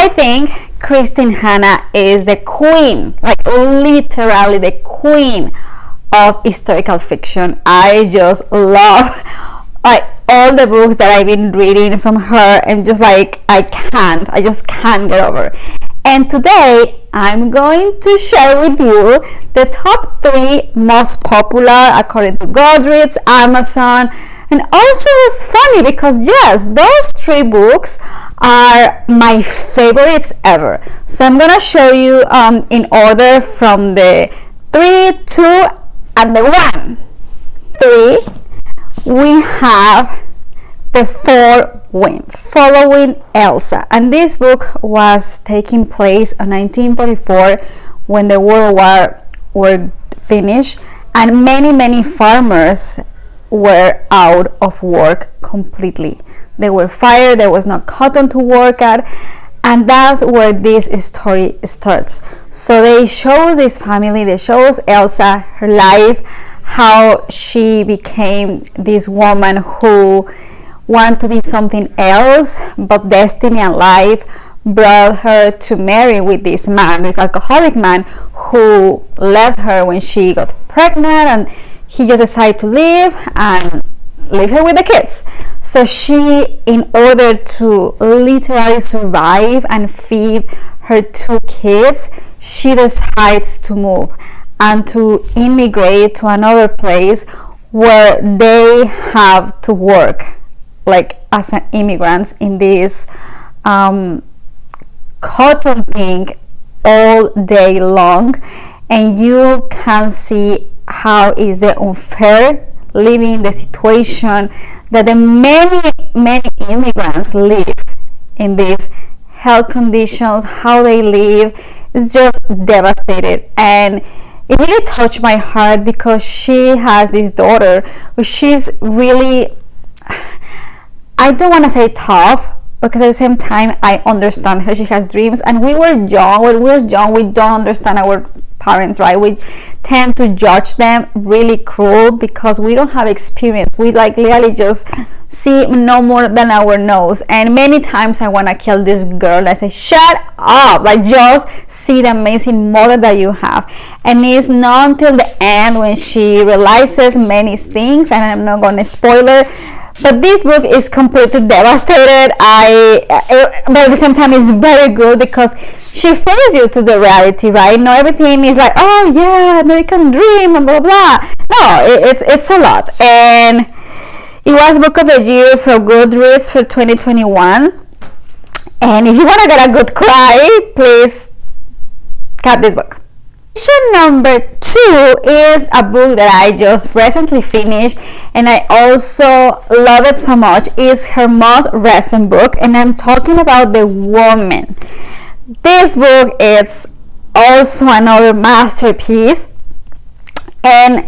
I think Kristin Hanna is the queen, like literally the queen of historical fiction. I just love like all the books that I've been reading from her, and just like I just can't get over. And today I'm going to share with you the top 3 most popular according to Goodreads, Amazon, and also it's funny because yes, those 3 books are my favorites ever. So I'm gonna show you in order from the 3, 2, and the 1. 3, we have The 4 Winds, following Elsa. And this book was taking place in 1934 when the World War were finished, and many farmers were out of work completely. They were fired, there was no cotton to work at, and that's where this story starts. So they show this family, they show Elsa, her life, how she became this woman who wanted to be something else, but destiny and life brought her to marry with this man, this alcoholic man, who left her when she got pregnant, and he just decided to leave and leave her with the kids. So she, in order to literally survive and feed her 2 kids, she decides to move and to immigrate to another place where they have to work like as an immigrants in this cotton thing all day long. And you can see how is the unfair living, the situation that the many immigrants live in these health conditions, how they live is just devastated. And it really touched my heart because she has this daughter who she's really, I don't want to say tough, because at the same time I understand her. She has dreams, and we were young. When we were young, we don't understand our parents, right? We tend to judge them really cruel because we don't have experience. We like literally just see no more than our nose. And many times I want to kill this girl. I say, shut up, like just see the amazing mother that you have. And it's not until the end when she realizes many things, and I'm not going to spoil her, but this book is completely devastated. But at the same time it's very good because she follows you to the reality, right? Not everything is like, oh yeah, American dream and blah blah. No, it's a lot. And it was book of the year for Goodreads for 2021. And if you want to get a good cry, please cut this book. Number 2 is a book that I just recently finished, and I also love it so much. It's her most recent book, and I'm talking about The Woman. This book is also another masterpiece, and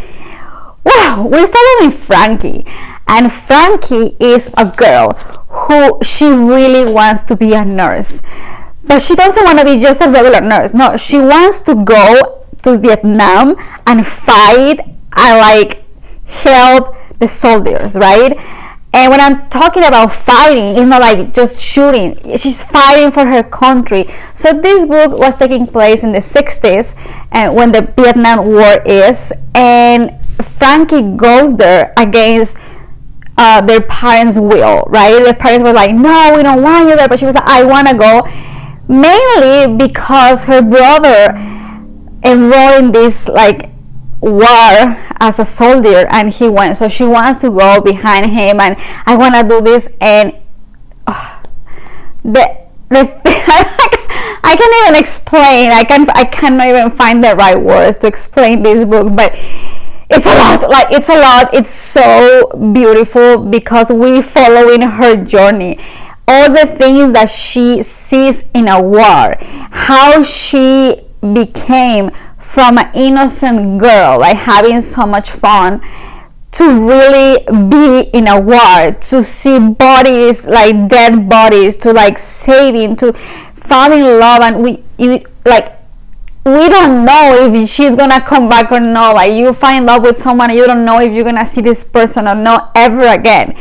wow, we're following Frankie, and Frankie is a girl who she really wants to be a nurse, but she doesn't want to be just a regular nurse. No, she wants to go to Vietnam and fight and like help the soldiers, right? And when I'm talking about fighting, it's not like just shooting. She's fighting for her country. So this book was taking place in the 60s, and when the Vietnam War is, and Frankie goes there against their parents' will, right? Their parents were like, no, we don't want you there, but she was like, I want to go, mainly because her brother enrolled in this like war as a soldier, and he went, so she wants to go behind him, and I want to do this. And I can't even explain. I cannot even find the right words to explain this book, but it's a lot. Like it's a lot. It's so beautiful because we following her journey, all the things that she sees in a war, how she became from an innocent girl, like having so much fun, to really be in a war, to see bodies, like dead bodies, to like saving, to fall in love. And we don't know if she's gonna come back or not. Like you find in love with someone and you don't know if you're gonna see this person or not ever again.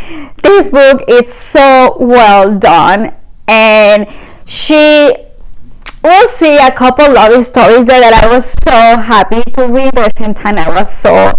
This book, it's so well done, and she we'll see a couple love stories there that I was so happy to read, but at the same time I was so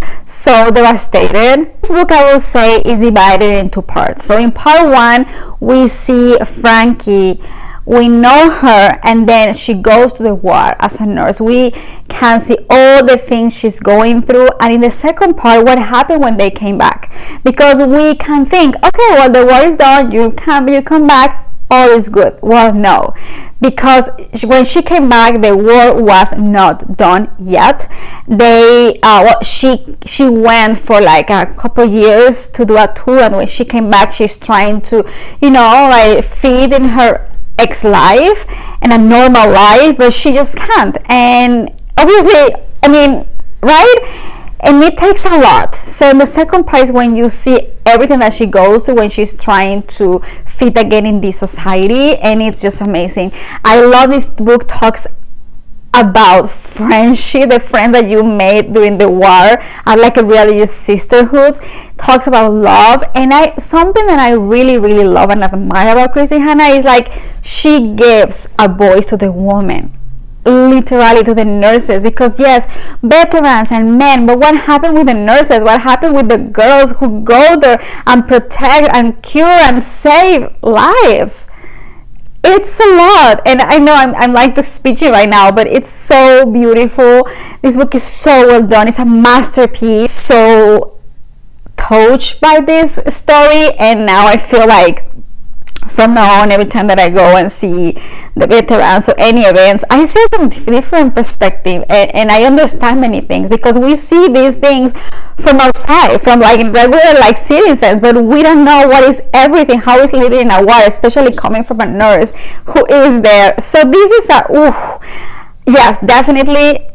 devastated. This book, I will say, is divided into parts. So in part one, we see Frankie. We know her, and then she goes to the war as a nurse. We can see all the things she's going through. And in the second part, what happened when they came back, because we can think, okay, well, the war is done, you come back, all is good. Well, no, because when she came back, the war was not done yet. She went for like a couple years to do a tour, and when she came back, she's trying to, like feed in her ex-life and a normal life, but she just can't. And obviously, I mean, right? And it takes a lot. So in the second part is when you see everything that she goes through when she's trying to fit again in this society, and it's just amazing. I love this book. Talks about friendship, the friends that you made during the war are like a really sisterhood. Talks about love, and something that I really love and admire about Kristin Hanna is like she gives a voice to the woman, literally to the nurses, because yes, veterans and men, but what happened with the nurses? What happened with the girls who go there and protect and cure and save lives? It's a lot, and I know I'm like the speechy right now, but it's so beautiful. This book is so well done. It's a masterpiece. So touched by this story, and now I feel like from now on, every time that I go and see the veterans or any events, I see it from a different perspective, and I understand many things, because we see these things from outside, from like regular like citizens, but we don't know what is everything, how is living in a war, especially coming from a nurse who is there. So this is yes, definitely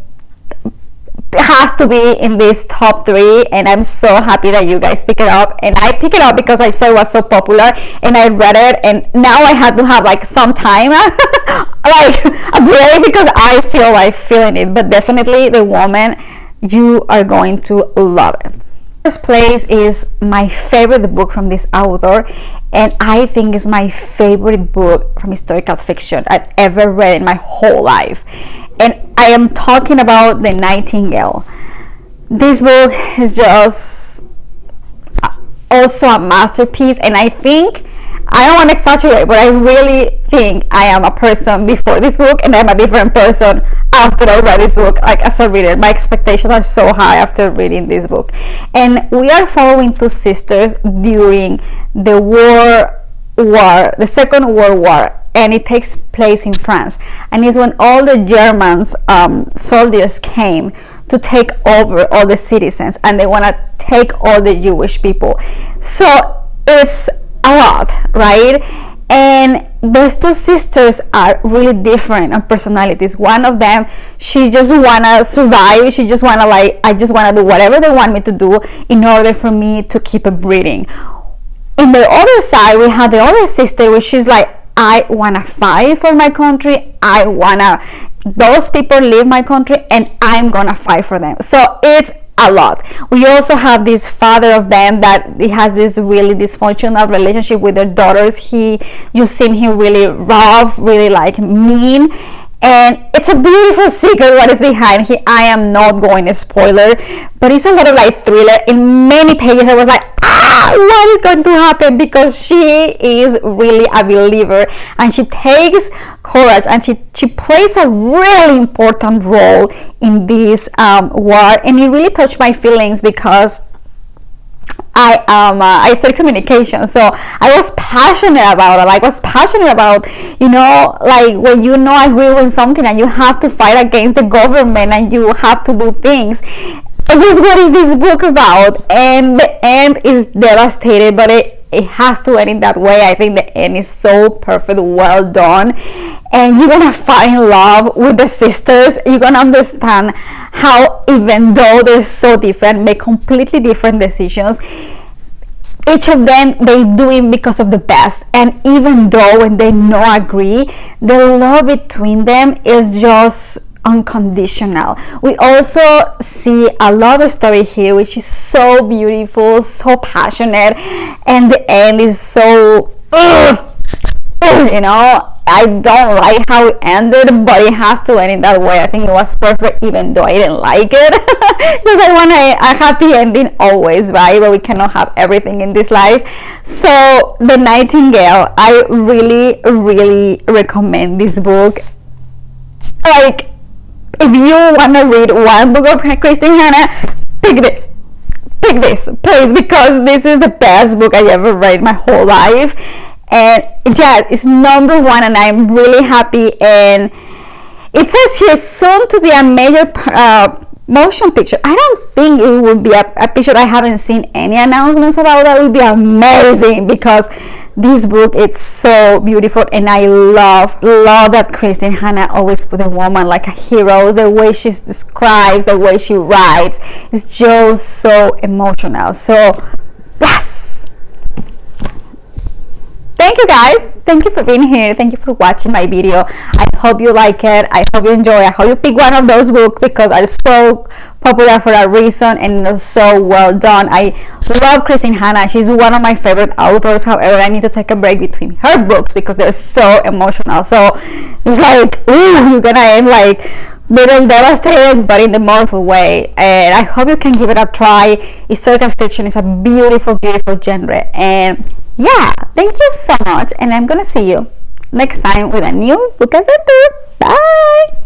has to be in this top 3, and I'm so happy that you guys pick it up. And I pick it up because I saw it was so popular, and I read it, and now I had to have like some time like a break, because I still like feeling it. But definitely The Woman, you are going to love it. First place is my favorite book from this author, and I think it's my favorite book from historical fiction I've ever read in my whole life. And I am talking about The Nightingale. This book is just also a masterpiece, and I think, I don't want to exaggerate, but I really think I am a person before this book, and I'm a different person after I read this book. Like, as a reader, my expectations are so high after reading this book. And we are following 2 sisters during the Second World War, and it takes place in France, and it's when all the Germans soldiers came to take over all the citizens, and they want to take all the Jewish people. So it's a lot, right? And those 2 sisters are really different on personalities. One of them, she just wanna survive. She just wanna I just wanna do whatever they want me to do in order for me to keep breathing. In the other side, we have the other sister, which is like, I wanna fight for my country. Those people leave my country, and I'm gonna fight for them. So it's a lot. We also have this father of them that he has this really dysfunctional relationship with their daughters. You see him really rough, really like mean, and it's a beautiful secret what is behind. I am not going to spoiler, but it's a lot of like thriller. In many pages I was like, what is going to happen? Because she is really a believer, and she takes courage, and she plays a really important role in this war. And it really touched my feelings, because I studied communication, so I was passionate about it. Like, I was passionate about, like when agree with something and you have to fight against the government and you have to do things. And this is what is this book about, and the end is devastated, but it has to end in that way. I think the end is so perfect, well done, and you're gonna fall in love with the sisters. You're gonna understand how, even though they're so different, make completely different decisions, each of them, they do it because of the best. And even though when they not agree, the love between them is just unconditional. We also see a love story here, which is so beautiful, so passionate, and the end is so I don't like how it ended, but it has to end in that way. I think it was perfect, even though I didn't like it, because I want a happy ending always, right? But we cannot have everything in this life. So The Nightingale, I really, really recommend this book. Like, if you want to read one book of Kristin Hanna, pick this, please, because this is the best book I ever read my whole life. And yeah, it's number one, and I'm really happy. And it says here soon to be a major motion picture. I don't think it would be a picture. I haven't seen any announcements about that. It would be amazing, because this book, it's so beautiful, and I love that Kristin Hanna always put a woman like a hero. The way she describes, the way she writes, it's just so emotional. So yes, thank you guys, thank you for being here, thank you for watching my video. I hope you like it, I hope you enjoy, I hope you pick one of those books, because are so popular for a reason and so well done. I love Kristin Hanna, she's one of my favorite authors. However, I need to take a break between her books because they're so emotional. So it's like, ooh, you're gonna end like little devastated, but in the most way. And I hope you can give it a try. Historical fiction is a beautiful genre. And yeah, thank you so much, and I'm gonna see you next time with a new book adventure. Bye.